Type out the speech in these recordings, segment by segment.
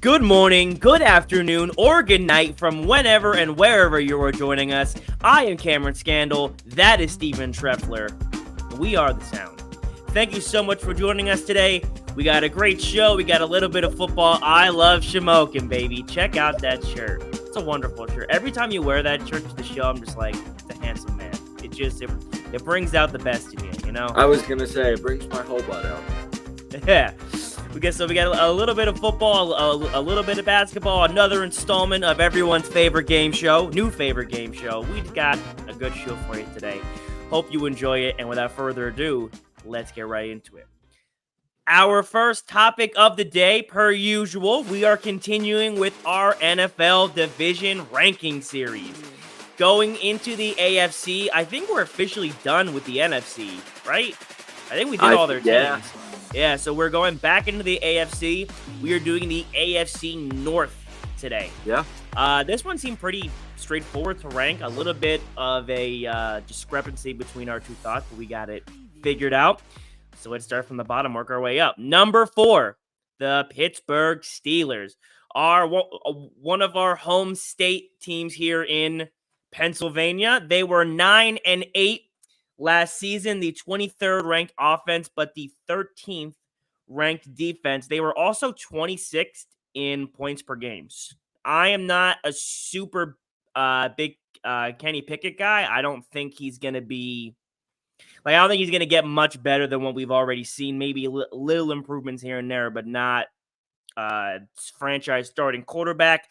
Good morning, good afternoon, or good night from whenever and wherever you are joining us. I am Cameron Scandal. That is Stephen Treffler. We are the sound. Thank you so much for joining us today. We got a great show. We got a little bit of football. I love Shamokin, baby. Check out that shirt. It's a wonderful shirt. Every time you wear that shirt to the show, I'm just like, it's a handsome man. It brings out the best in you, you know? I was going to say, it brings my whole butt out. Yeah. We got a little bit of football, a little bit of basketball, another installment of everyone's favorite game show, new favorite game show. We've got a good show for you today. Hope you enjoy it. And without further ado, let's get right into it. Our first topic of the day, per usual, we are continuing with our NFL division ranking series. Going into the AFC, I think we're officially done with the NFC, right? I think we did all their teams. Yeah, so we're going back into the AFC. We are doing the AFC North today. Yeah. This one seemed pretty straightforward to rank. A little bit of a discrepancy between our two thoughts, but we got it figured out. So let's start from the bottom, work our way up. Number 4, the Pittsburgh Steelers are one of our home state teams here in Pennsylvania. They were 9-8 last season, the 23rd ranked offense, but the 13th ranked defense. They were also 26th in points per game. I am not a super big Kenny Pickett guy. I don't think he's going to be I don't think he's going to get much better than what we've already seen. Maybe little improvements here and there, but not franchise starting quarterback.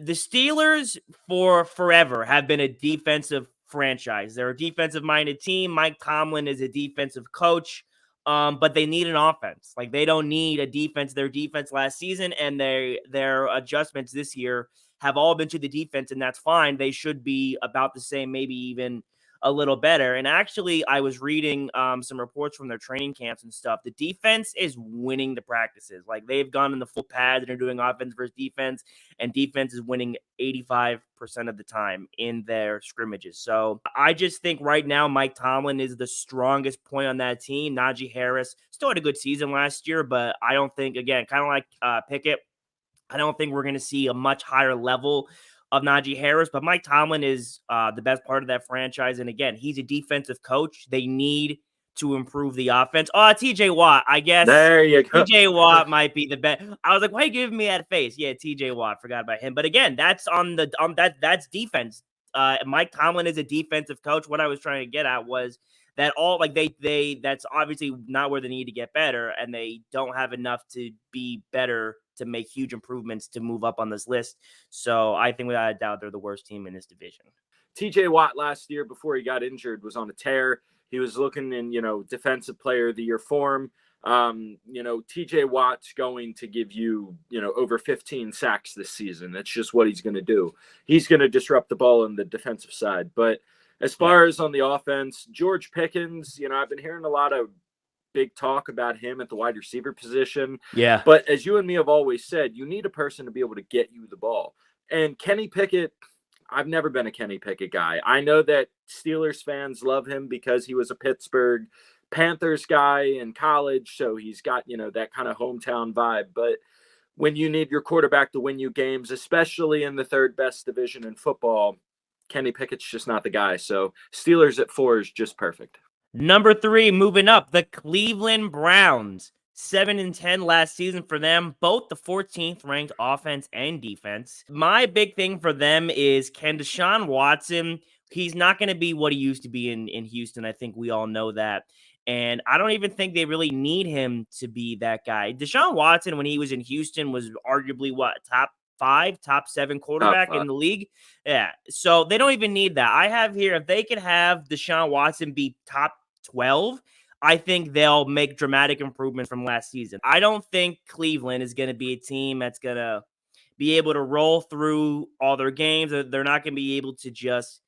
The Steelers for forever have been a defensive franchise. They're a defensive-minded team. Mike Tomlin is a defensive coach, but they need an offense. Like, they don't need a defense. Their defense last season and their adjustments this year have all been to the defense, and that's fine. They should be about the same, maybe even a little better. And actually, I was reading some reports from their training camps and stuff. The defense is winning the practices. Like, they've gone in the full pads and are doing offense versus defense, and defense is winning 85% of the time in their scrimmages. So I just think right now Mike Tomlin is the strongest point on that team. Najee Harris still had a good season last year, but I don't think, again, kind of like Pickett, I don't think we're going to see a much higher level of Najee Harris, but Mike Tomlin is the best part of that franchise. And again, he's a defensive coach. They need to improve the offense. TJ Watt, I guess. There you go. TJ Watt might be the best. I was like, why are you giving me that face? Yeah, TJ Watt. Forgot about him. But again, that's that's defense. Mike Tomlin is a defensive coach. What I was trying to get at was that that's obviously not where they need to get better, and they don't have enough to be better to make huge improvements to move up on this list. So I think without a doubt, they're the worst team in this division. TJ Watt last year, before he got injured, was on a tear. He was looking in, defensive player of the year form. TJ Watt's going to give you, over 15 sacks this season. That's just what he's going to do. He's going to disrupt the ball on the defensive side. But as far as on the offense, George Pickens, I've been hearing a lot of big talk about him at the wide receiver position. Yeah. But as you and me have always said, you need a person to be able to get you the ball. And Kenny Pickett, I've never been a Kenny Pickett guy. I know that Steelers fans love him because he was a Pittsburgh Panthers guy in college. So he's got, that kind of hometown vibe. But when you need your quarterback to win you games, especially in the third best division in football, Kenny Pickett's just not the guy. So Steelers at 4 is just perfect. Number 3, moving up, the Cleveland Browns. 7-10 last season for them, both the 14th ranked offense and defense. My big thing for them is, can Deshaun Watson, he's not going to be what he used to be in Houston. I think we all know that. And I don't even think they really need him to be that guy. Deshaun Watson, when he was in Houston, was arguably top 5, top 7 quarterback in the league. Yeah. So they don't even need that. I have here, if they could have Deshaun Watson be top 12, I think they'll make dramatic improvements from last season. I don't think Cleveland is going to be a team that's going to be able to roll through all their games. They're not going to be able to just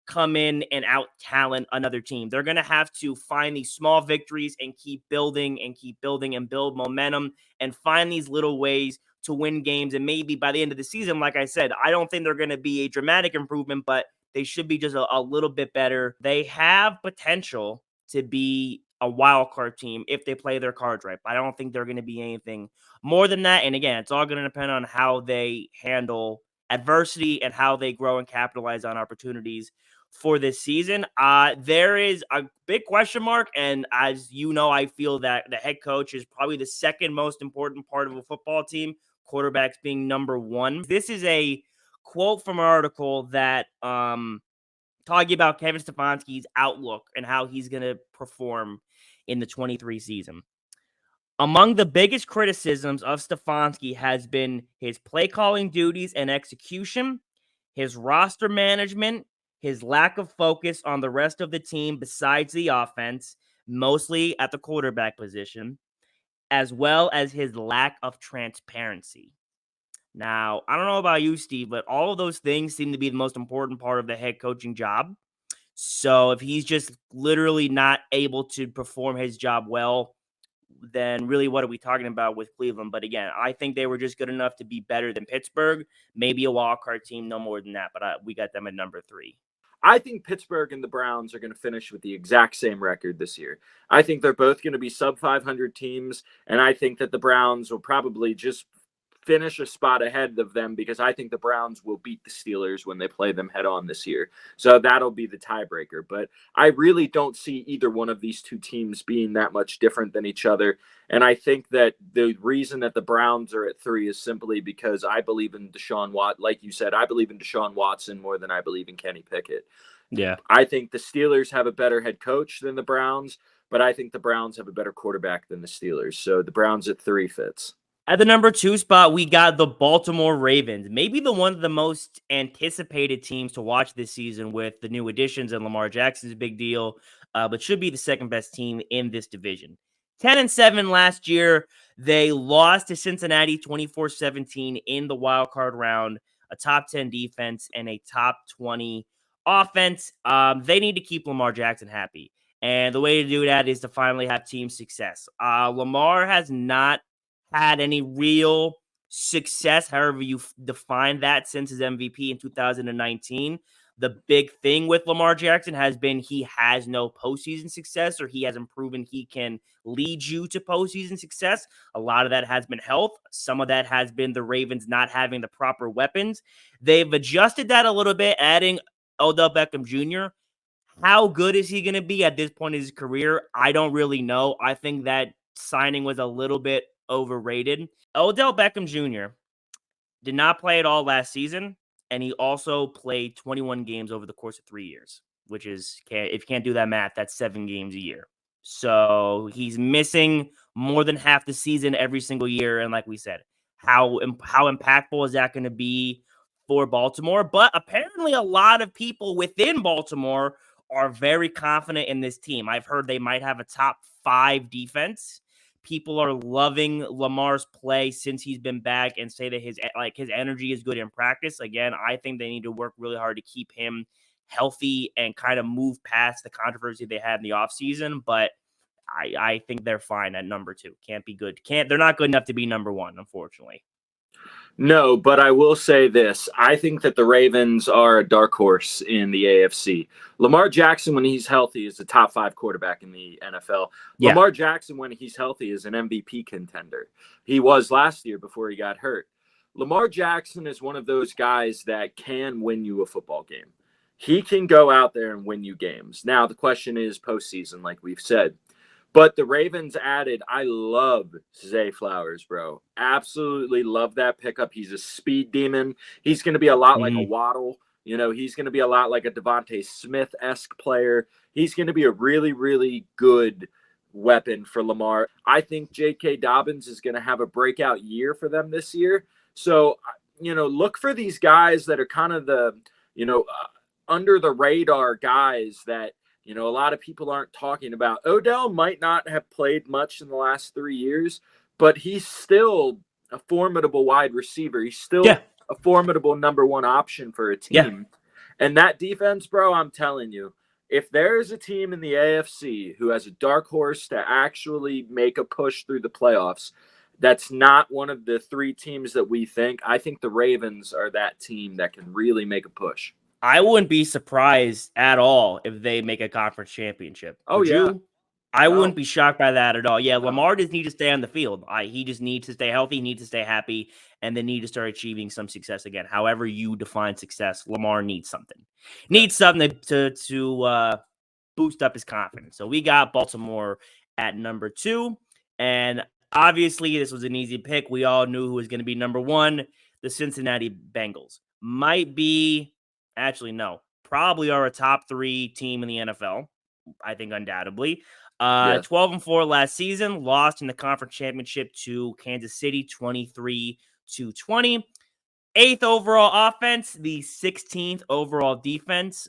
come in and out-talent another team. They're going to have to find these small victories and keep building and build momentum and find these little ways to win games. And maybe by the end of the season, like I said, I don't think they're going to be a dramatic improvement, but they should be just a little bit better. They have potential to be a wild card team if they play their cards right. But I don't think they're going to be anything more than that. And again, it's all going to depend on how they handle adversity and how they grow and capitalize on opportunities for this season. There is a big question mark. And as you know, I feel that the head coach is probably the second most important part of a football team, quarterbacks being number one. This is a quote from an article that talking about Kevin Stefanski's outlook and how he's going to perform in the 23 season. Among the biggest criticisms of Stefanski has been his play calling duties and execution, his roster management, his lack of focus on the rest of the team besides the offense, mostly at the quarterback position, as well as his lack of transparency. Now, I don't know about you, Steve, but all of those things seem to be the most important part of the head coaching job. So if he's just literally not able to perform his job well, then really what are we talking about with Cleveland? But again, I think they were just good enough to be better than Pittsburgh, maybe a wild card team, no more than that. But we got them at number 3. I think Pittsburgh and the Browns are going to finish with the exact same record this year. I think they're both going to be sub 500 teams, and I think that the Browns will probably just finish a spot ahead of them because I think the Browns will beat the Steelers when they play them head on this year. So that'll be the tiebreaker. But I really don't see either one of these two teams being that much different than each other. And I think that the reason that the Browns are at 3 is simply because I believe in Deshaun Watson. Like you said, I believe in Deshaun Watson more than I believe in Kenny Pickett. Yeah. I think the Steelers have a better head coach than the Browns, but I think the Browns have a better quarterback than the Steelers. So the Browns at 3 fits. At the number 2 spot, we got the Baltimore Ravens, maybe one of the most anticipated teams to watch this season with the new additions, and Lamar Jackson's a big deal, but should be the second best team in this division. 10-7 last year. They lost to Cincinnati 24-17 in the wild card round, a top 10 defense and a top 20 offense. They need to keep Lamar Jackson happy. And the way to do that is to finally have team success. Lamar has not had any real success, however you define that, since his MVP in 2019. The big thing with Lamar Jackson has been he has no postseason success, or he hasn't proven he can lead you to postseason success. A lot of that has been health. Some of that has been the Ravens not having the proper weapons. They've adjusted that a little bit, adding Odell Beckham Jr. How good is he going to be at this point in his career? I don't really know. I think that signing was a little bit overrated. Odell Beckham Jr. did not play at all last season, and he also played 21 games over the course of 3 years, which is, if you can't do that math, that's 7 games a year. So he's missing more than half the season every single year. And like we said, how impactful is that going to be for Baltimore? But apparently a lot of people within Baltimore are very confident in this team. I've heard they might have a top 5 defense. People are loving Lamar's play since he's been back and say that his energy is good in practice. Again, I think they need to work really hard to keep him healthy and kind of move past the controversy they had in the offseason. But I think they're fine at number 2. Can't be good. They're not good enough to be number 1, unfortunately. No, but I will say this. I think that the Ravens are a dark horse in the AFC. Lamar Jackson, when he's healthy, is the top 5 quarterback in the NFL. Yeah. Lamar Jackson, when he's healthy, is an MVP contender. He was last year before he got hurt. Lamar Jackson is one of those guys that can win you a football game. He can go out there and win you games. Now, the question is postseason, like we've said. But the Ravens added, I love Zay Flowers, bro. Absolutely love that pickup. He's a speed demon. He's going to be a lot like a Waddle. You know, he's going to be a lot like a Devontae Smith-esque player. He's going to be a really, really good weapon for Lamar. I think J.K. Dobbins is going to have a breakout year for them this year. So, you know, look for these guys that are kind of the, under the radar guys that, a lot of people aren't talking about. Odell might not have played much in the last 3 years, but he's still a formidable wide receiver. He's still a formidable number 1 option for a team. Yeah. And that defense, bro, I'm telling you, if there's a team in the AFC who has a dark horse to actually make a push through the playoffs, that's not one of the 3 teams that we think. I think the Ravens are that team that can really make a push. I wouldn't be surprised at all if they make a conference championship. Oh, yeah. I No, wouldn't be shocked by that at all. Yeah, no. Lamar just needs to stay on the field. He just needs to stay healthy, needs to stay happy, and then need to start achieving some success again. However you define success, Lamar needs something. Yeah. Needs something to boost up his confidence. So we got Baltimore at number 2, and obviously this was an easy pick. We all knew who was going to be number 1. The Cincinnati Bengals might be, actually no, probably are a top 3 team in the NFL. I think undoubtedly. Yes. 12-4 last season, lost in the conference championship to Kansas City 23-20. 8th overall offense, the 16th overall defense.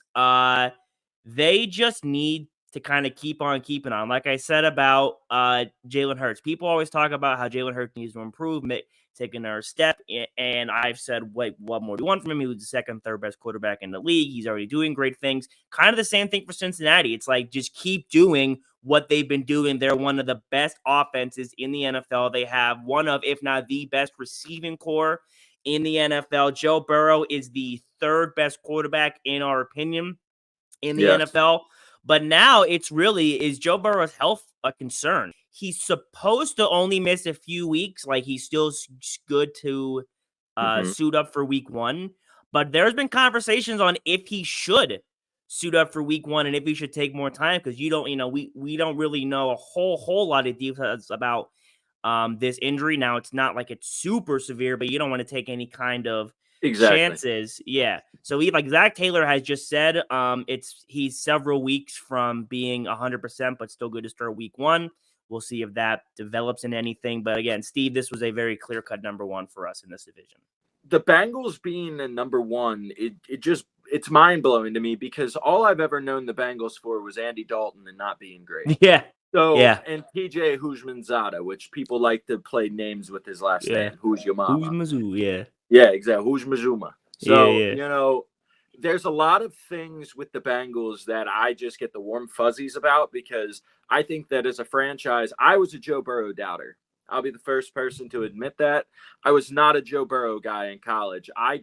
They just need to kind of keep on keeping on. Like I said about Jalen Hurts, people always talk about how Jalen Hurts needs to improve, taking another step. And I've said, wait, what more do you want from him? He was the second, third best quarterback in the league. He's already doing great things. Kind of the same thing for Cincinnati. It's like, just keep doing what they've been doing. They're one of the best offenses in the NFL. They have one of, if not the best receiving core in the NFL. Joe Burrow is the third best quarterback in our opinion in the Yes. NFL. But now it's really, is Joe Burrow's health a concern? He's supposed to only miss a few weeks. Like, he's still good to suit up for week 1. But there's been conversations on if he should suit up for week 1 and if he should take more time, because we don't really know a whole lot of details about this injury. Now, it's not like it's super severe, but you don't want to take any kind of chances. Yeah. So like Zach Taylor has just said, he's several weeks from being 100%, but still good to start week 1. We'll see if that develops in anything. But again, Steve, this was a very clear-cut number 1 for us in this division. The Bengals being a number 1, it's mind-blowing to me, because all I've ever known the Bengals for was Andy Dalton and not being great. Yeah. So, yeah. And PJ Hujmanzada, which people like to play names with his last name. Who's your mama? Hujmazu, yeah. Yeah, exactly. Hujmazuma. So, yeah. There's a lot of things with the Bengals that I just get the warm fuzzies about, because I think that as a franchise, I was a Joe Burrow doubter. I'll be the first person to admit that. I was not a Joe Burrow guy in college. I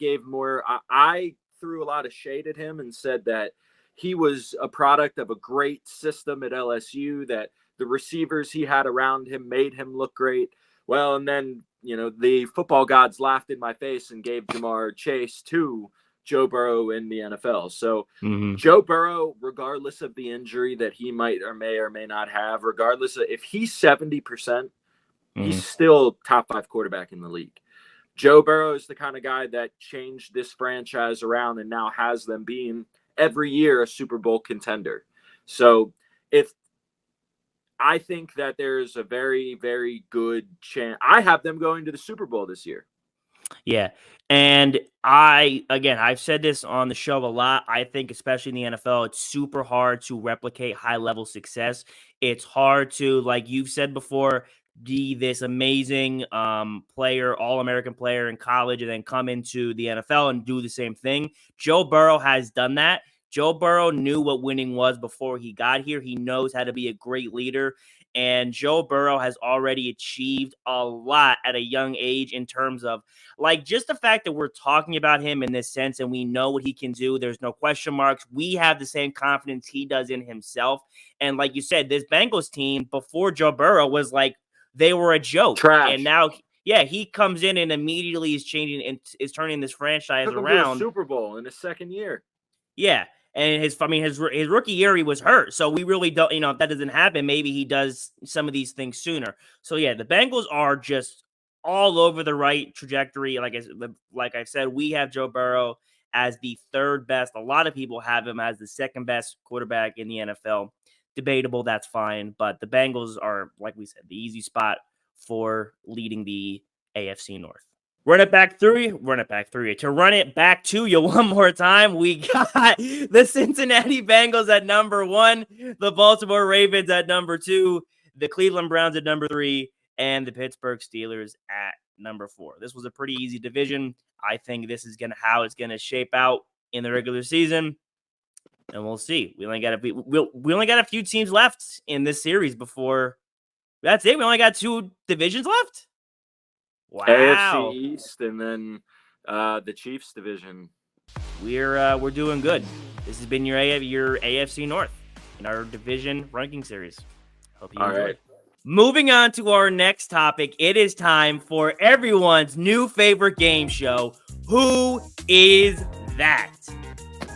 threw a lot of shade at him and said that he was a product of a great system at LSU, that the receivers he had around him made him look great. Well, and then, the football gods laughed in my face and gave Jamar Chase to Joe Burrow in the NFL. So Joe Burrow, regardless of the injury that he might or may not have, regardless of if he's 70%, he's still top 5 quarterback in the league. Joe Burrow is the kind of guy that changed this franchise around and now has them being every year a Super Bowl contender. So I think that there's a very, very good chance. I have them going to the Super Bowl this year. Yeah. And I've said this on the show a lot. I think, especially in the NFL, it's super hard to replicate high-level success. It's hard to, like you've said before, be this amazing player, all-American player in college, and then come into the NFL and do the same thing. Joe Burrow has done that. Joe Burrow knew what winning was before he got here. He knows how to be a great leader. And Joe Burrow has already achieved a lot at a young age in terms of, like, just the fact that we're talking about him in this sense and we know what he can do. There's no question marks. We have the same confidence he does in himself. And like you said, this Bengals team before Joe Burrow was like, they were a joke. Trash. And now, he comes in and immediately is changing and is turning this franchise around. To a Super Bowl in his second year. Yeah. And his rookie year, he was hurt. So we really don't, if that doesn't happen, maybe he does some of these things sooner. So yeah, the Bengals are just all over the right trajectory. Like I said, we have Joe Burrow as the third best. A lot of people have him as the second best quarterback in the NFL. Debatable, that's fine. But the Bengals are, like we said, the easy spot for leading the AFC North. Run it back through you. To run it back to you one more time, we got the Cincinnati Bengals at number 1, the Baltimore Ravens at number 2, the Cleveland Browns at number 3, and the Pittsburgh Steelers at number 4. This was a pretty easy division. I think this is how it's gonna shape out in the regular season, and we'll see. We only got a few teams left in this series before. That's it. We only got 2 divisions left. Wow. AFC East and then the Chiefs division. We're doing good. This has been your AFC North in our division ranking series. Hope you All enjoy. right. Moving on to our next topic, it is time for everyone's new favorite game show, Who Is That?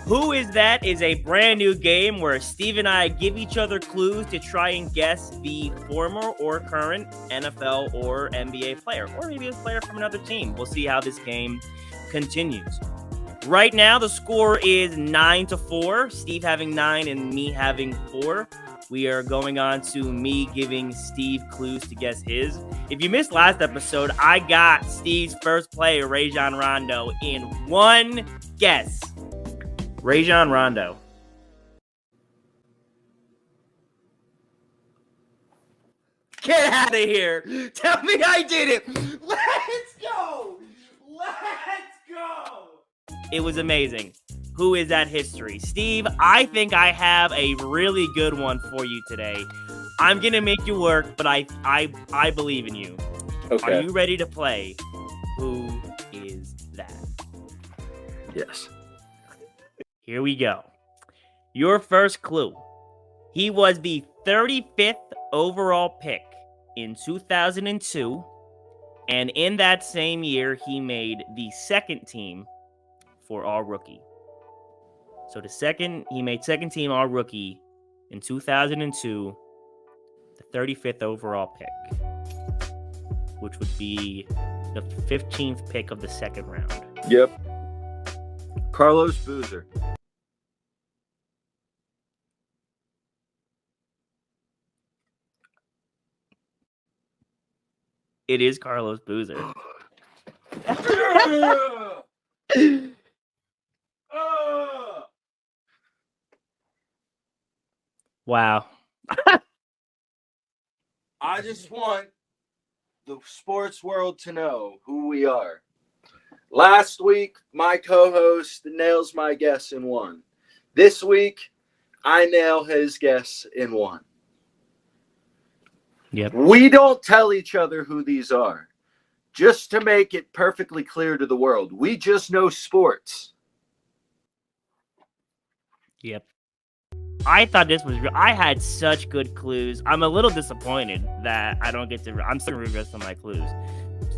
Who Is That is a brand new game where Steve and I give each other clues to try and guess the former or current NFL or NBA player, or maybe a player from another team. We'll see how this game continues. Right now, the score is 9-4, Steve having 9 and me having 4. We are going on to me giving Steve clues to guess his. If you missed last episode, I got Steve's first player, Rajon Rondo, in one guess. Rajon Rondo. Get out of here. Tell me I did it. Let's go. Let's go. It was amazing. Who is that history? Steve, I think I have a really good one for you today. I'm going to make you work, but I believe in you. Okay. Are you ready to play? Who is that? Yes. Here we go. Your first clue. He was the 35th overall pick in 2002, and in that same year, he made the second team for All-Rookie. So he made second team All-Rookie in 2002, the 35th overall pick, which would be the 15th pick of the second round. Yep. Carlos Boozer. It is Carlos Boozer. Wow. I just want the sports world to know who we are. Last week, my co-host nails my guess in one. This week, I nail his guess in one. Yep. We don't tell each other who these are. Just to make it perfectly clear to the world. We just know sports. Yep. I thought this was real. I had such good clues. I'm a little disappointed that I don't get to. I'm still regress on my clues.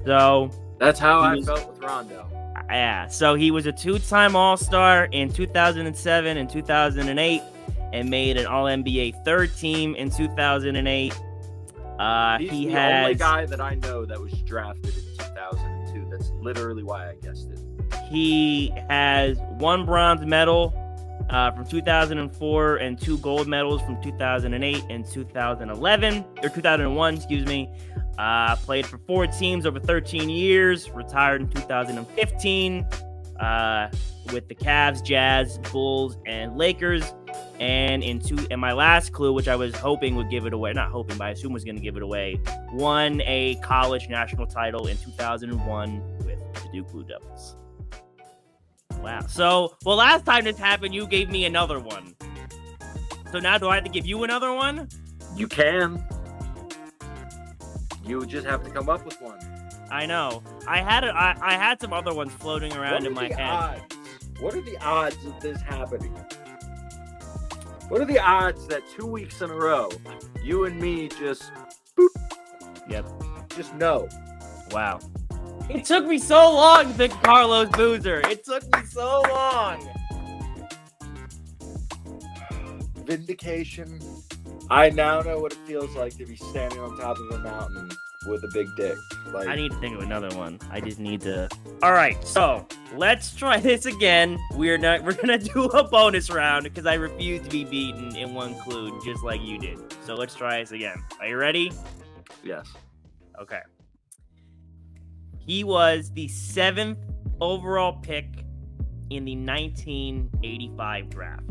So That's how I felt with Rondo. yeah. So he was a 2-time All-Star in 2007 and 2008, and made an All-NBA third team in 2008. He's He the has only guy that I know that was drafted in 2002. That's literally why I guessed it. He has 1 bronze medal from 2004 and 2 gold medals from 2008 and 2011 or 2001. Excuse me. Played for 4 teams over 13 years. Retired in 2015 with the Cavs, Jazz, Bulls, and Lakers. And my last clue, which I was hoping would give it away, not hoping, but I assume was going to give it away, won a college national title in 2001 with the Duke Blue Devils. Wow. So, well, last time this happened, you gave me another one. So now do I have to give you another one? You can. You just have to come up with one. I know. I had some other ones floating around in my head. Odds? What are the odds of this happening? What are the odds that 2 weeks in a row, you and me just, boop, Yep. just know? Wow. It took me so long to pick Carlos Boozer. It took me so long. Vindication. I now know what it feels like to be standing on top of a mountain with a big dick. Like, I need to think of another one. I just need to. All right, so let's try this again. We're gonna do a bonus round because I refuse to be beaten in one clue, just like you did. So let's try this again. Are you ready? yes. Okay. He was the 7th overall pick in the 1985 draft.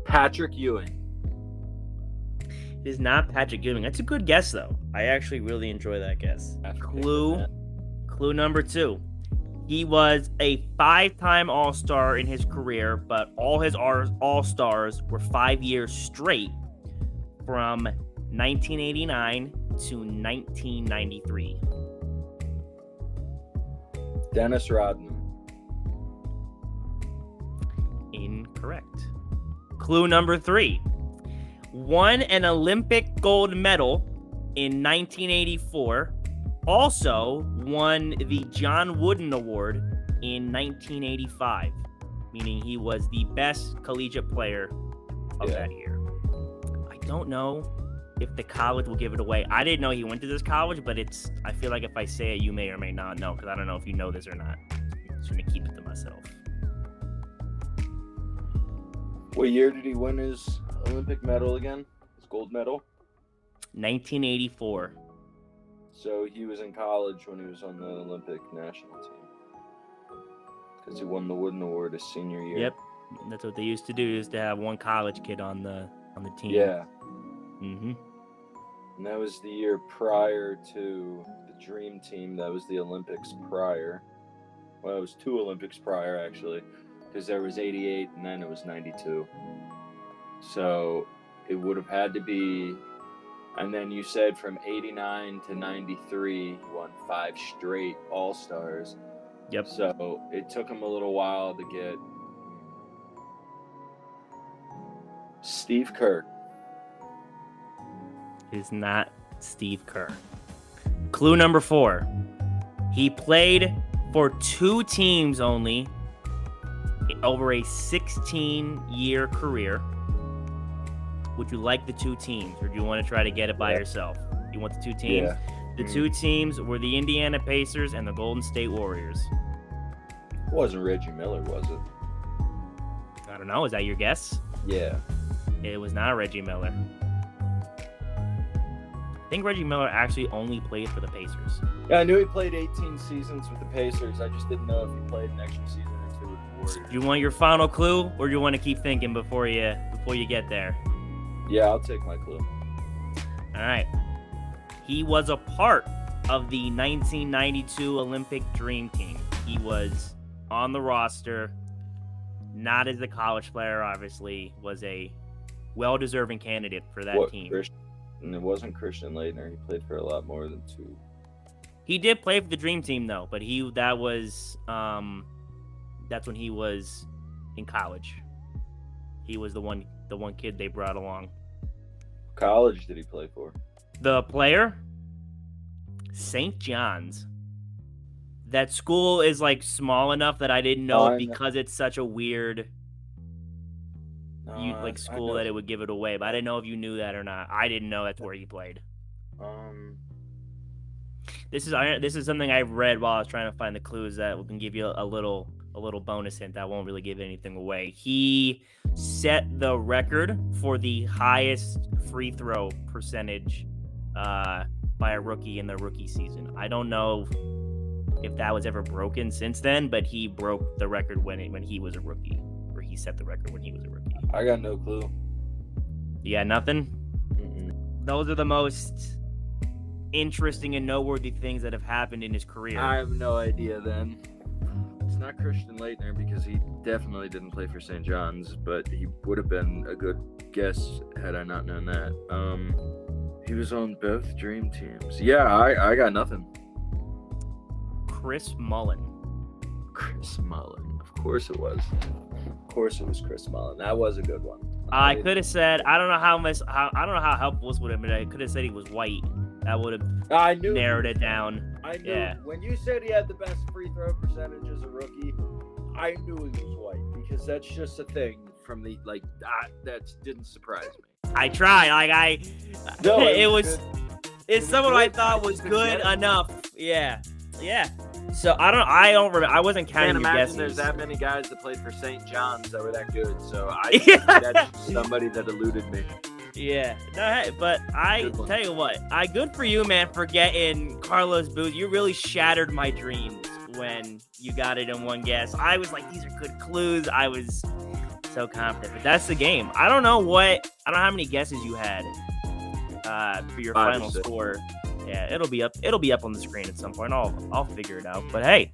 Patrick Ewing. It is not Patrick Ewing. That's a good guess, though. I actually really enjoy that guess. Clue number 2. He was a 5-time All-Star in his career, but all his All-Stars were 5 years straight from 1989 to 1993. Dennis Rodman. Incorrect. Clue number 3. Won an Olympic gold medal in 1984. Also won the John Wooden Award in 1985, meaning he was the best collegiate player of that year. I don't know if the college will give it away. I didn't know he went to this college, but I feel like if I say it, you may or may not know, because I don't know if you know this or not. I'm just going to keep it to myself. What year did he win his Olympic medal again? His gold medal? 1984. So he was in college when he was on the Olympic national team. Because he won the Wooden Award his senior year. Yep. That's what they used to do, is to have one college kid on the team. Yeah. Mm-hmm. And that was the year prior to the Dream Team. That was the Olympics prior. Well, it was 2 Olympics prior, actually. Because there was 88 and then it was 92. So it would have had to be... And then you said from 89 to 93, he won 5 straight All-Stars. Yep. So it took him a little while to get Steve Kerr. Is not Steve Kerr. Clue number 4. He played for 2 teams only over a 16-year career. Would you like the 2 teams, or do you want to try to get it by yourself? You want the 2 teams? Yeah. The 2 teams were the Indiana Pacers and the Golden State Warriors. It wasn't Reggie Miller, was it? I don't know. Is that your guess? Yeah. It was not Reggie Miller. I think Reggie Miller actually only played for the Pacers. Yeah, I knew he played 18 seasons with the Pacers. I just didn't know if he played an extra season or 2 with the Warriors. Do you want your final clue, or do you want to keep thinking before you get there? Yeah, I'll take my clue. All right. He was a part of the 1992 Olympic Dream Team. He was on the roster, not as a college player, obviously, was a well-deserving candidate for that team. And it wasn't Christian Laettner. He played for a lot more than 2. He did play for the Dream Team, though, but that's when he was in college. He was the one kid they brought along. College did he play for? The player? St. John's. That school is like small enough that I didn't know because it's such a weird school that it would give it away. But I didn't know if you knew that or not. I didn't know that's where he played. This is something I've read while I was trying to find the clues that can give you a little bonus hint that won't really give anything away. He set the record for the highest free throw percentage by a rookie in the rookie season. I don't know if that was ever broken since then, but he broke the record when he was a rookie, or he set the record when he was a rookie. I got no clue. You got nothing? Mm-mm. Those are the most interesting and noteworthy things that have happened in his career. I have no idea then. It's not Christian Laettner because he definitely didn't play for St. John's, but he would have been a good guess had I not known that. He was on both Dream Teams. Yeah, I got nothing. Chris Mullin. Chris Mullin. Of course it was. Of course it was Chris Mullin. That was a good one. I could have said, I don't know how helpful this would have been. I could have said he was white. That would have narrowed it down. I knew. Yeah. When you said he had the best free throw percentage as a rookie, I knew he was white because that's just a thing from the that didn't surprise me. I tried. It's someone I thought was good enough. Yeah. So I don't remember. I wasn't counting your guesses. There's that many guys that played for St. John's that were that good. So that's somebody that eluded me. Yeah, no, but I tell you what, good for you, man, for getting Carlos Booth. You really shattered my dreams when you got it in one guess. I was like, these are good clues. I was so confident, but that's the game. I don't know how many guesses you had for your final score. Yeah, it'll be up on the screen at some point. I'll figure it out. But hey,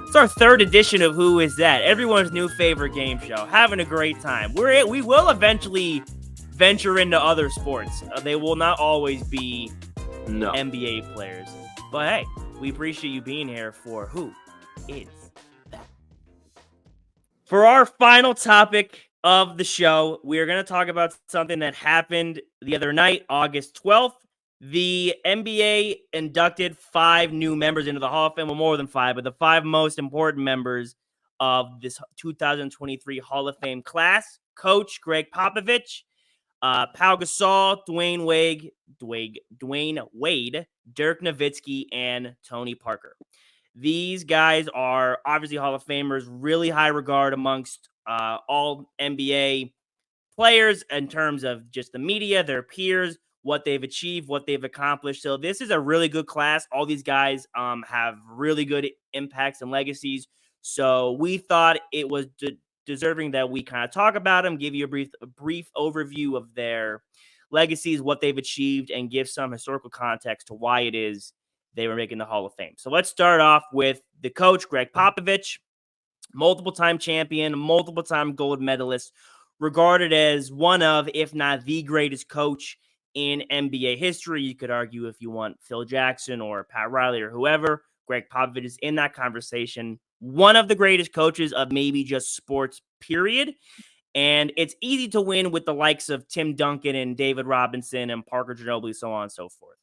it's our 3rd edition of Who Is That? Everyone's new favorite game show. Having a great time. We will eventually venture into other sports. They will not always be NBA players. But hey, we appreciate you being here for Who Is That? For our final topic of the show, we're going to talk about something that happened the other night, August 12th. The NBA inducted 5 new members into the Hall of Fame, well, more than 5, but the 5 most important members of this 2023 Hall of Fame class. Coach Greg Popovich, Pau Gasol, Dwayne Wade, Dirk Nowitzki, and Tony Parker. These guys are obviously Hall of Famers, really high regard amongst all NBA players in terms of just the media, their peers, what they've achieved, what they've accomplished. So this is a really good class. All these guys have really good impacts and legacies. So we thought it was deserving that we kind of talk about them, give you a brief overview of their legacies, what they've achieved, and give some historical context to why it is they were making the Hall of Fame. So let's start off with the coach, Greg Popovich, multiple-time champion, multiple-time gold medalist, regarded as one of, if not the greatest coach in NBA history. You could argue if you want Phil Jackson or Pat Riley or whoever, Greg Popovich is in that conversation. One of the greatest coaches of maybe just sports, period. And it's easy to win with the likes of Tim Duncan and David Robinson and Parker Ginobili, so on and so forth.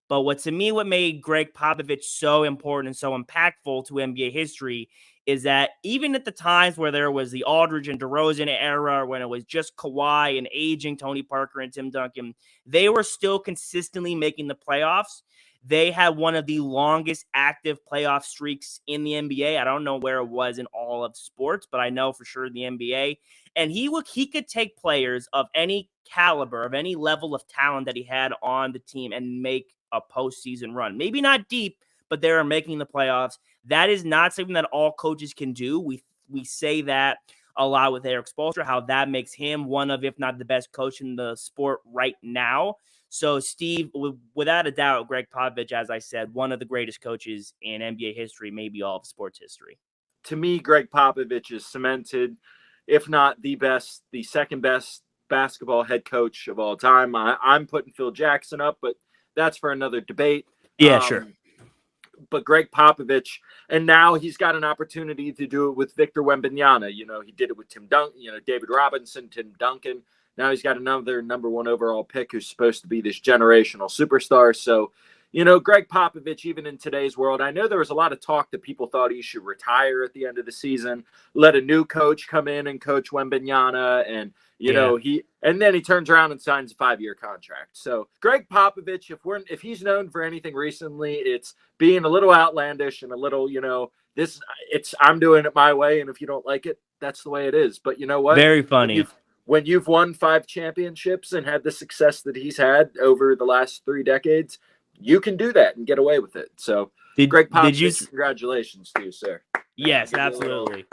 But what made Greg Popovich so important and so impactful to NBA history is that even at the times where there was the Aldridge and DeRozan era, when it was just Kawhi and aging Tony Parker and Tim Duncan, they were still consistently making the playoffs. They had one of the longest active playoff streaks in the NBA. I don't know where it was in all of sports, but I know for sure the NBA. And he could take players of any caliber, of any level of talent that he had on the team and make a postseason run. Maybe not deep, but they are making the playoffs. That is not something that all coaches can do. We say that a lot with Eric Spoelstra, how that makes him one of, if not the best coach in the sport right now. So, Steve, without a doubt, Greg Popovich, as I said, one of the greatest coaches in NBA history, maybe all of sports history. To me, Greg Popovich is cemented, if not the best, the second best basketball head coach of all time. I'm putting Phil Jackson up, but that's for another debate. Yeah, sure. But Greg Popovich, and now he's got an opportunity to do it with Victor Wembanyama. You know, he did it with Tim Duncan, David Robinson, Tim Duncan. Now he's got another number 1 overall pick who's supposed to be this generational superstar. So, Greg Popovich, even in today's world, I know there was a lot of talk that people thought he should retire at the end of the season, let a new coach come in and coach Wembanyama, and then he turns around and signs a 5-year contract. So Greg Popovich, if he's known for anything recently, it's being a little outlandish and a little, I'm doing it my way, and if you don't like it, that's the way it is. But you know what? Very funny. When you've won 5 championships and had the success that he's had over the last 3 decades, you can do that and get away with it. So, Greg Popovich, congratulations to you, sir. Yes, absolutely.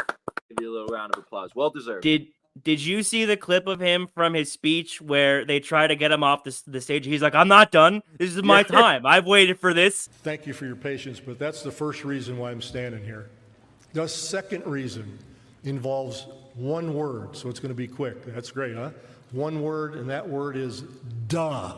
Give you a little round of applause. Well deserved. Did you see the clip of him from his speech where they try to get him off the stage? He's like, I'm not done. This is my time. I've waited for this. Thank you for your patience, but that's the first reason why I'm standing here. The second reason involves one word, so it's going to be quick. That's great, huh? One word, and that word is duh.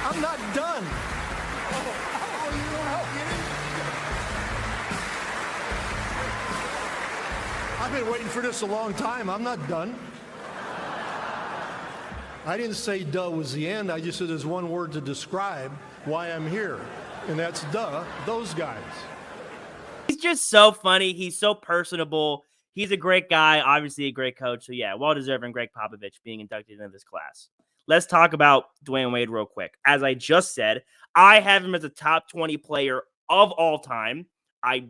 I'm not done. I've been waiting for this a long time. I'm not done. I didn't say duh was the end. I just said there's one word to describe why I'm here, and that's duh, those guys. He's just so funny. He's so personable. He's a great guy, obviously a great coach. So, yeah, well-deserving Greg Popovich being inducted into this class. Let's talk about Dwayne Wade real quick. As I just said, I have him as a top 20 player of all time. I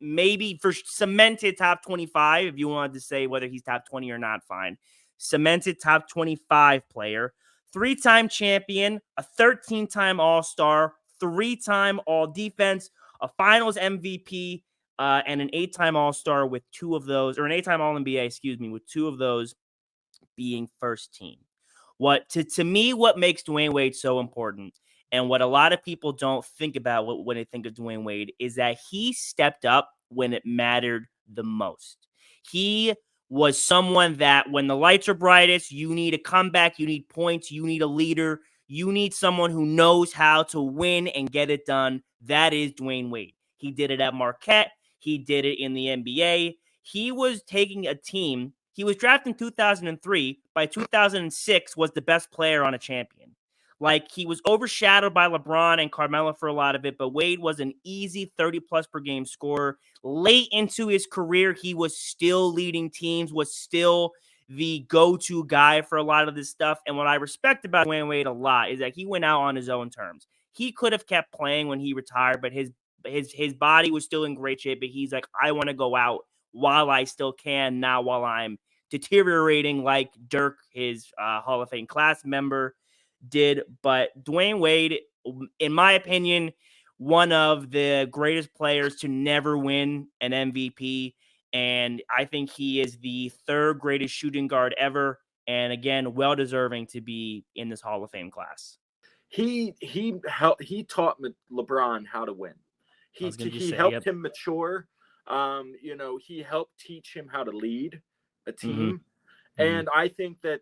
maybe for cemented top 25, if you wanted to say whether he's top 20 or not, fine. Cemented top 25 player, 3-time champion, a 13-time All-Star, 3-time All-Defense, a Finals MVP, and an 8-time All-Star with 2 of those, or an 8-time All-NBA, with 2 of those being first team. To me, what makes Dwayne Wade so important, and what a lot of people don't think about when they think of Dwayne Wade, is that he stepped up when it mattered the most. He was someone that when the lights are brightest, you need a comeback, you need points, you need a leader, you need someone who knows how to win and get it done. That is Dwayne Wade. He did it at Marquette. He did it in the NBA. He was taking a team. He was drafted in 2003. By 2006, was the best player on a champion. Like, he was overshadowed by LeBron and Carmelo for a lot of it, but Wade was an easy 30-plus per game scorer. Late into his career, he was still leading teams, was still the go-to guy for a lot of this stuff. And what I respect about Dwayne Wade a lot is that he went out on his own terms. He could have kept playing when he retired, but his body was still in great shape. But he's like, I want to go out while I still can, now while I'm deteriorating, like Dirk, his Hall of Fame class member, did. But Dwayne Wade, in my opinion, one of the greatest players to never win an MVP. And I think he is the third greatest shooting guard ever. And again, well deserving to be in this Hall of Fame class. He taught LeBron how to win. He helped him mature. He helped teach him how to lead a team. And I think that,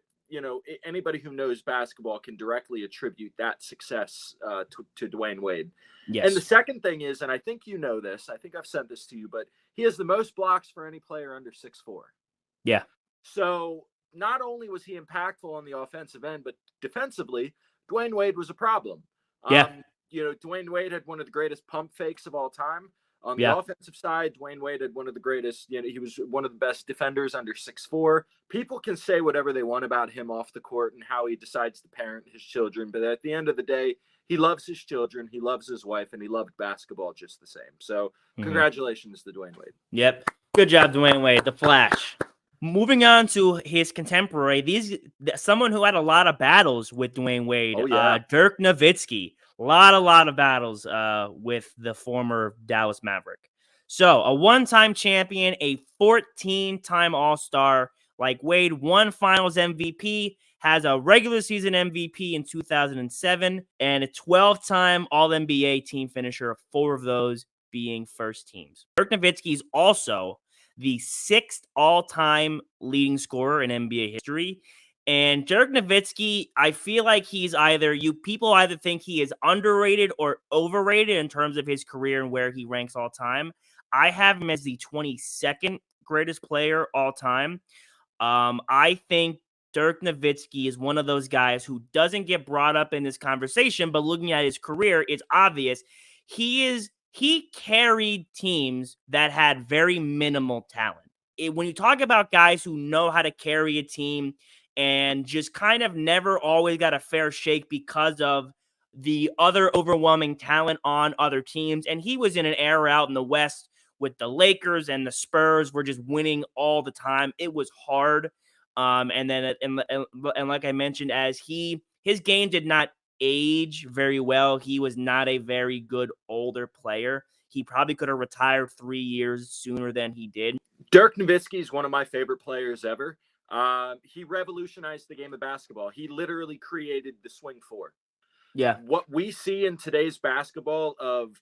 anybody who knows basketball can directly attribute that success to Dwayne Wade. Yes. And the second thing is, and I think you know this, I think I've sent this to you, but he has the most blocks for any player under 6'4". Yeah. So not only was he impactful on the offensive end, but defensively, Dwayne Wade was a problem. Yeah. Dwayne Wade had one of the greatest pump fakes of all time. On the offensive side, Dwayne Wade had one of the greatest, he was one of the best defenders under 6'4". People can say whatever they want about him off the court and how he decides to parent his children. But at the end of the day, he loves his children, he loves his wife, and he loved basketball just the same. So congratulations to Dwayne Wade. Yep. Good job, Dwayne Wade, the Flash. Moving on to his contemporary, someone who had a lot of battles with Dwayne Wade, Dirk Nowitzki. A lot of battles with the former Dallas Maverick. So a one-time champion, a 14-time All-Star, like Wade, one Finals MVP, has a regular season MVP in 2007, and a 12-time All-NBA team finisher, 4 of those being first teams. Dirk Nowitzki is also the 6th all-time leading scorer in NBA history. And Dirk Nowitzki, I feel like he's people either think he is underrated or overrated in terms of his career and where he ranks all time. I have him as the 22nd greatest player all time. I think Dirk Nowitzki is one of those guys who doesn't get brought up in this conversation, but looking at his career, it's obvious. He carried teams that had very minimal talent. When you talk about guys who know how to carry a team and just kind of never always got a fair shake because of the other overwhelming talent on other teams. And he was in an era out in the West with the Lakers and the Spurs were just winning all the time. It was hard. And like I mentioned, as his game did not age very well. He was not a very good older player. He probably could have retired 3 years sooner than he did. Dirk Nowitzki is one of my favorite players ever. He revolutionized the game of basketball. He literally created the swing 4. Yeah. What we see in today's basketball of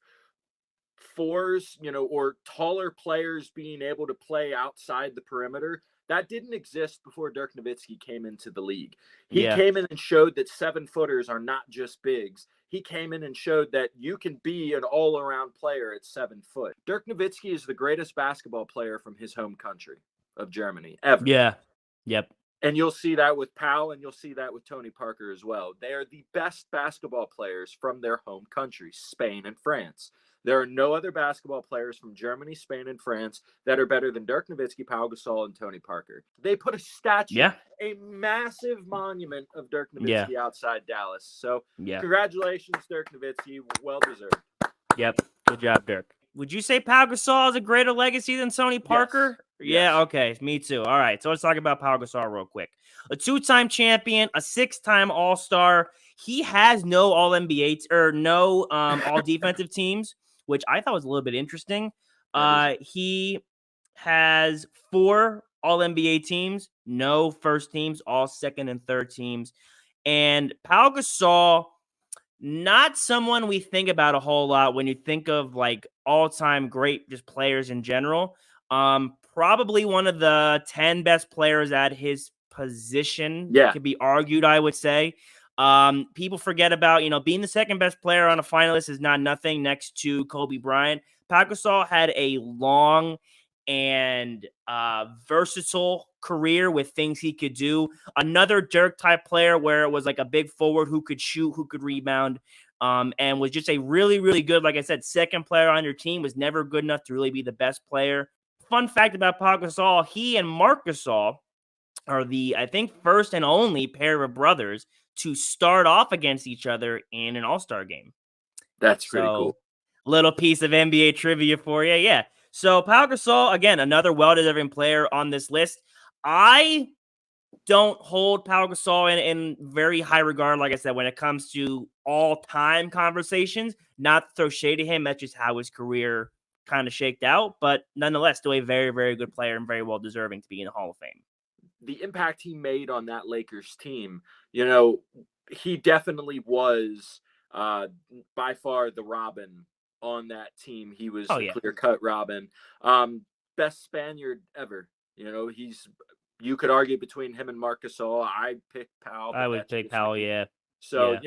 4s, or taller players being able to play outside the perimeter, that didn't exist before Dirk Nowitzki came into the league. He came in and showed that 7-footers are not just bigs. He came in and showed that you can be an all-around player at 7 foot. Dirk Nowitzki is the greatest basketball player from his home country of Germany ever. Yeah. Yep. And you'll see that with Powell, and you'll see that with Tony Parker as well. They are the best basketball players from their home countries, Spain and France. There are no other basketball players from Germany, Spain, and France that are better than Dirk Nowitzki, Pau Gasol, and Tony Parker. They put a statue, a massive monument of Dirk Nowitzki outside Dallas. So congratulations, Dirk Nowitzki. Well deserved. Yep. Good job, Dirk. Would you say Pau Gasol is a greater legacy than Tony Parker? Yes. Yeah, okay. Me too. All right. So let's talk about Pau Gasol real quick. A 2-time champion, a 6-time All-Star. He has no All-NBA or no All-Defensive teams, which I thought was a little bit interesting. He has 4 All-NBA teams, no first teams, all second and third teams. And Pau Gasol, not someone we think about a whole lot when you think of like all-time great just players in general. Probably one of the 10 best players at his position. Yeah. Could be argued, I would say. People forget about, being the second best player on a finalist is not nothing next to Kobe Bryant. Pau Gasol had a long and versatile career with things he could do. Another Dirk type player where it was like a big forward who could shoot, who could rebound, and was just a really, really good, like I said, second player on your team, was never good enough to really be the best player. Fun fact about Pau Gasol, he and Marc Gasol are the, I think, first and only pair of brothers to start off against each other in an All-Star game. That's pretty cool. Little piece of NBA trivia for you. Yeah. So Pau Gasol, again, another well-deserving player on this list. I don't hold Pau Gasol in very high regard, like I said, when it comes to all-time conversations. Not to throw shade to him, that's just how his career kind of shaked out. But nonetheless, still a very, very good player and very well-deserving to be in the Hall of Fame. The impact he made on that Lakers team, he definitely was by far the Robin on that team. He was the clear-cut Robin. Best Spaniard ever. You could argue between him and Marc Gasol. I pick Pau. I would pick Pau, yeah. So,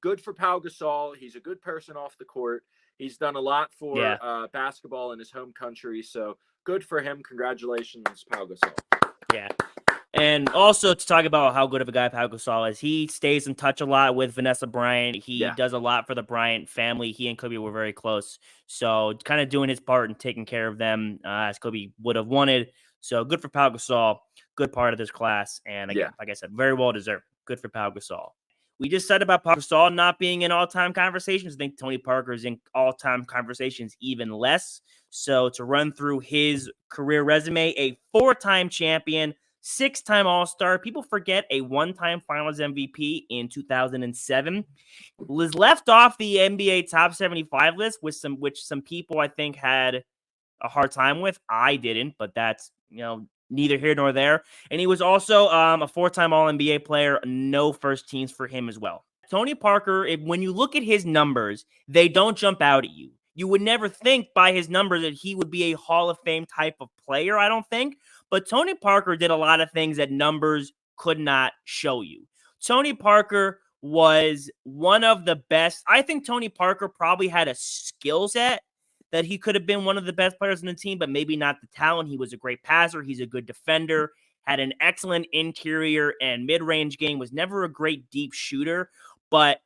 good for Pau Gasol. He's a good person off the court. He's done a lot for basketball in his home country. So good for him. Congratulations, Pau Gasol. Yeah. And also to talk about how good of a guy Pau Gasol is, he stays in touch a lot with Vanessa Bryant. He does a lot for the Bryant family. He and Kobe were very close. So kind of doing his part and taking care of them as Kobe would have wanted. So good for Pau Gasol. Good part of this class. And again, like I said, very well deserved. Good for Pau Gasol. We just said about Pau Gasol not being in all-time conversations. I think Tony Parker is in all-time conversations even less. So to run through his career resume, a 4-time champion, 6-time All-Star. People forget a 1-time Finals MVP in 2007. Was left off the NBA Top 75 list with which some people I think had a hard time with. I didn't, but that's neither here nor there. And he was also a 4-time All-NBA player. No first teams for him as well. Tony Parker, when you look at his numbers, they don't jump out at you. You would never think by his numbers that he would be a Hall of Fame type of player, I don't think. But Tony Parker did a lot of things that numbers could not show you. Tony Parker was one of the best. I think Tony Parker probably had a skill set that he could have been one of the best players on the team, but maybe not the talent. He was a great passer. He's a good defender, had an excellent interior and mid-range game, was never a great deep shooter, but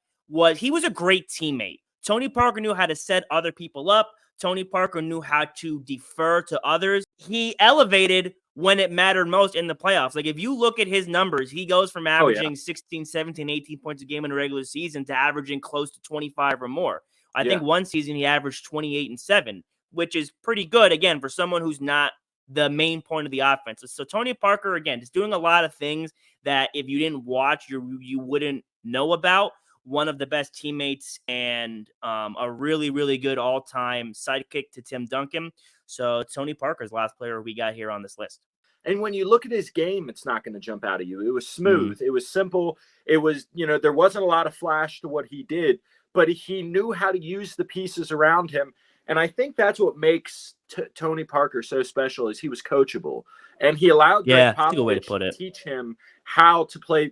he was a great teammate. Tony Parker knew how to set other people up. Tony Parker knew how to defer to others. He elevated when it mattered most in the playoffs. Like if you look at his numbers, he goes from averaging 16, 17, 18 points a game in the regular season to averaging close to 25 or more. I think one season he averaged 28 and 7, which is pretty good, again, for someone who's not the main point of the offense. So Tony Parker, again, just doing a lot of things that if you didn't watch, you wouldn't know about. One of the best teammates and a really, really good all-time sidekick to Tim Duncan. So Tony Parker's last player we got here on this list. And when you look at his game, it's not going to jump out at you. It was smooth. It was simple. It was, there wasn't a lot of flash to what he did, but he knew how to use the pieces around him. And I think that's what makes Tony Parker so special is he was coachable. And he allowed Greg Popovich to teach him how to play,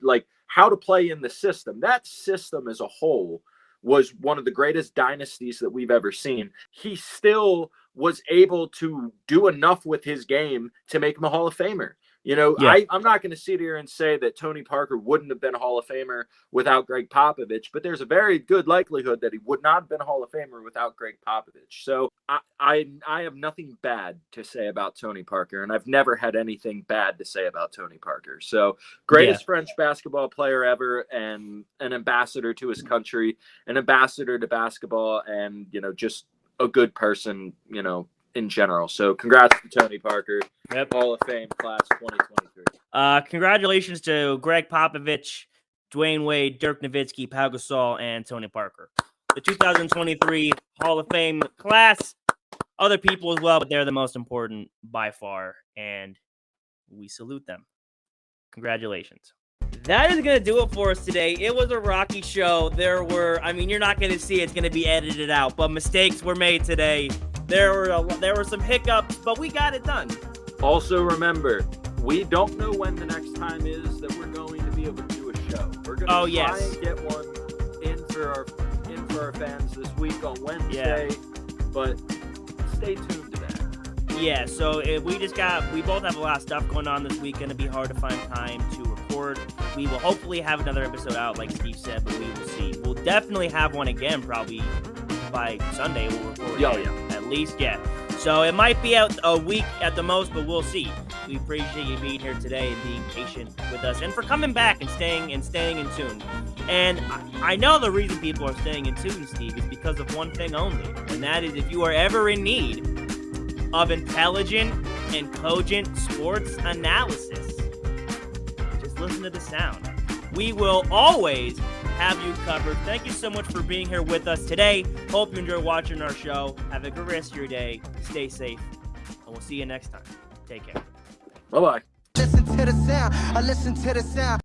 in the system. That system as a whole was one of the greatest dynasties that we've ever seen. He still was able to do enough with his game to make him a Hall of Famer. I'm not going to sit here and say that Tony Parker wouldn't have been a Hall of Famer without Greg Popovich, but there's a very good likelihood that he would not have been a Hall of Famer without Greg Popovich. So I have nothing bad to say about Tony Parker, and I've never had anything bad to say about Tony Parker. So greatest French basketball player ever, and an ambassador to his country, an ambassador to basketball, and, just a good person, in general. So congrats to Tony Parker. Hall of Fame class 2023. Congratulations to Greg Popovich, Dwayne Wade, Dirk Nowitzki, Pau Gasol, and Tony Parker. The 2023 Hall of Fame class. Other people as well, but they're the most important by far, and we salute them. Congratulations. That is going to do it for us today. It was a rocky show. You're not going to see it. It's going to be edited out, but mistakes were made today. There were some hiccups, but we got it done. Also, remember, we don't know when the next time is that we're going to be able to do a show. We're going to try and get one in for our fans this week on Wednesday, but stay tuned to that. Yeah, so we both have a lot of stuff going on this week. Going to be hard to find time to record. We will hopefully have another episode out, like Steve said, but we will see. We'll definitely have one again, probably by Sunday. We'll record at least, So it might be out a week at the most, but we'll see. We appreciate you being here today and being patient with us, and for coming back and staying in tune. And I know the reason people are staying in tune, Steve, is because of one thing only, and that is if you are ever in need of intelligent and cogent sports analysis, just listen to the sound. We will always have you covered. Thank you so much for being here with us today. Hope you enjoy watching our show. Have a good rest of your day. Stay safe, and we'll see you next time. Take care. Bye-bye. Listen to the sound. I listen to the sound.